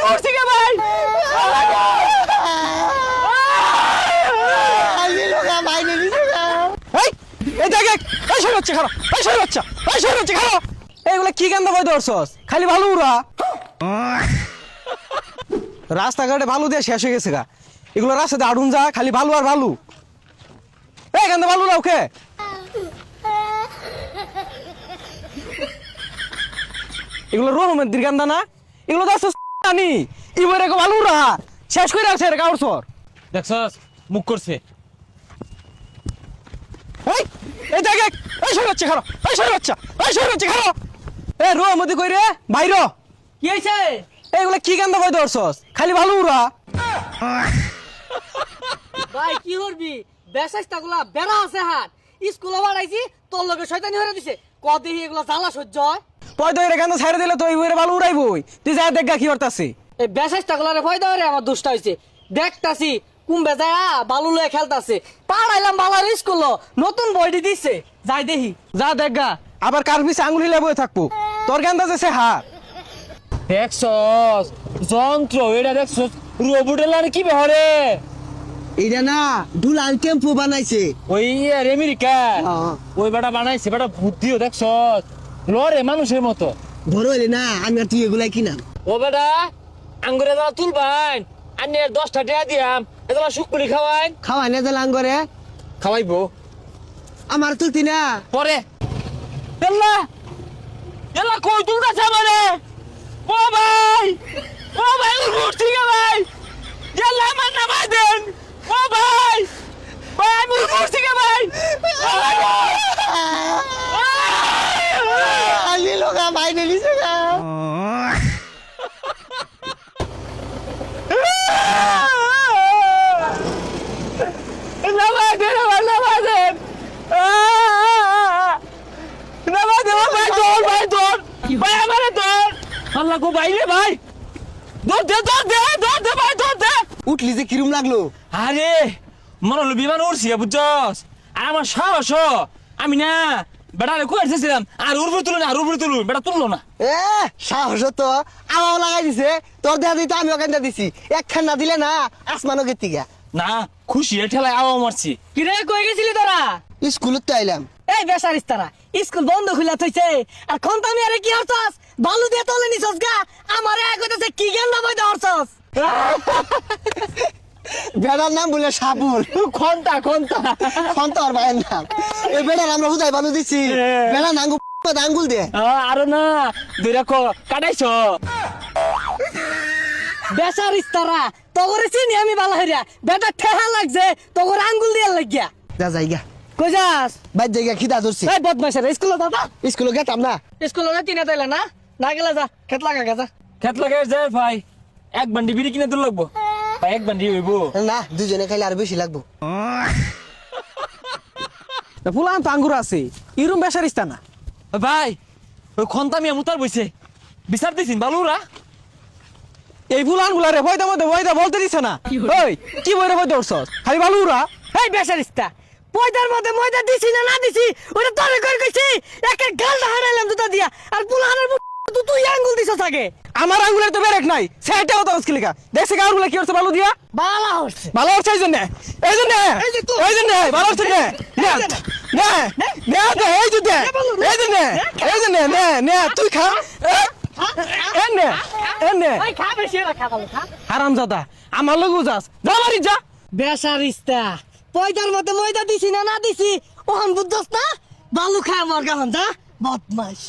মরছি কে ভাই এই দেখ এই সরে হচ্ছে খারাপ এই সরে হচ্ছে খারাপ এইগুলা কি গান্দা বই ধরছস খালি ভালো উড়া রাস্তাঘাটে ভালো দিয়ে শেষ হয়ে গেছে গা এগুলো রাস্তাতে আড়ুন যা খালি ভালো আর ভালো এই গান্দা ভালো না ওকে এগুলো রহমের দিরগান্দা না এগুলো তো জানি ইবরে ভালো উড়া শেষ করে রাখছে রে কাউর সর দেখছস মুখ করছে এই দেখ এই সরে হচ্ছে খারাপ এই সরে হচ্ছে খারাপ এ রো মধ্যে কই রে বাইর কি হইছে এইগুলা কি গান্দা বই ধরছস খালি ভালো উড়া ভাই কি করবি বেসাইস্তাগুলা বেড়া আছে হাত স্কুলে বাড়াইছি তোর লগে শয়তানি হয়ে দিছে কদি এগুলা জ্বালা সহ্য হয় পয় দইরে গান্দা ছাইরে দিলে তো ইবরে ভালো উড়াইবই তুই যা দেখ গা কি করতাছি এই বেসাইস্তাগুলারে ভয় দেওয়ারে আমার দুষ্টা হইছে দেখতাছি কুম্বে যায় বালু লয়ে খেলতাছে পাড়াইলাম বালার স্কুল নতুন বইটি দিছে যাই দেখি যা দেখ গা আবার কার পিছে আঙ্গুলি লেবই থাকবো তোর গান্দা যেছে হা দেখছস যন্ত্র এটা দেখছস রোবটেলার কি বেহরে এটা না দুলাল টেম্পু বানাইছে ওই আমেরিকা ওই বেটা বানাইছে বেটা বুদ্ধিও দেখছস লরে মানুষের মতো বড় হইলে না আমি আর তুই এগুলাই কিনাম ও বেটা আঙ্গুরে দাও তুলবান আন্নে 10টা টাকা দিয়াম এগুলা শুকুরি খাওয়াইন খাওয়াই না দিলাম করে খাওয়াইবো আমার তুলতি না পরে এল্লা এল্লা কই তুলতাছ আমারে ও ভাই উঠছি গে ভাই এল্লা আমার নামাই দেন ও ভাই আমি উঠছি গে ভাই আলি লোকা বাইরে নিছে না নামাই দেন ভাই ভাই আমারে তোর আল্লাহ গো ভাই রে ভাই দে ভাই দে উঠলি যে কিরম লাগলো আরে মনে হলো বিমান উড়ছি বুঝছস আর আমার সাহস আমি না বেটারে কই আসছিলাম আর উড়বো তুলুন বেটা তুললো না এ সাহস তো আমাও লাগাই দিছে তোর দেয়া দিতে আমিও কেন্দা দিছি একখান না দিলে না আসমানও গেতি গা না খুশি ঠেলায় আওয়া মারছি কিরে কই গেছিলি তোরা স্কুলত তো আইলাম এই বেসারিস্তারা স্কুল বন্ধ খুলে থইছে আর খন্তামি আরে কি হরছস বালু দিয়ে তলে নিছস গা আমারে কইতাছে কি গেন্দা বই হরছস বেড়ার নাম বলে সাবুল ঘন্টা খন্ত আর ভাইয়ের নাম এই বেড়ার আমরা হুদাই বানু দিছি বেড়া নাঙ্গু আঙ্গুল দে আরো না দুইরা কাটাইছ বেসারিস্তারা তগরে চিনি আমি বালা হইরা বেটা ঠেহা লাগছে তগর আঙ্গুল দিয়ে লাগিয়া যা যাইগা কই যাস বাইর জায়গা খিদা ধরছি এই বদমাইশের স্কুলে দাদা স্কুলে গেতাম না স্কুলে না তিনে তাইলে না না গেলে যা খেত লাগা গেছা খেত লাগে যায় ভাই এক বান্ডি বিড়ি কিনে দূর লাগবো ভাই এক বান্ডি হইব না দুজনে খাইলে আর বেশি লাগবো ফুলান তো আঙ্গুর আছে ইরুম বেসারিস্তা না ভাই ওই খন্তামিয়া মুতার বইছে বিচার দিছিন বালুরা এই ফুলান গুলা রে ভয়দা বলতে দিছে না ওই কি বইরে ভয় ধরছস খালি ভালো উড়া এই বেসারিস্তা পয়দার মধ্যে ময়দা দিছি না দিছি ওটা তোরে কই কইছি একটা গালটা হারাইলাম দুটা দিয়া আর পুলানের তুই আঙ্গুল দিছস আগে আমার আঙ্গুলের তো বেরেক নাই সেটাও তো মুশকিলিকা দেখছে গাউর গুলা কি হচ্ছে ভালো দিয়া বালা হচ্ছে ভালো হচ্ছে এই জন্য ভালো হচ্ছে নে তুই খা ওই খা বেশি না খা ভালো খা হারাম জাদা আমার লোক যাস যা বাড়ি যা বেসারিস্তা পয়দার মধ্যে ময়দা দিছি না দিছি ওহন বুঝছস না বালু খা আমার গাহন যা বদমাশ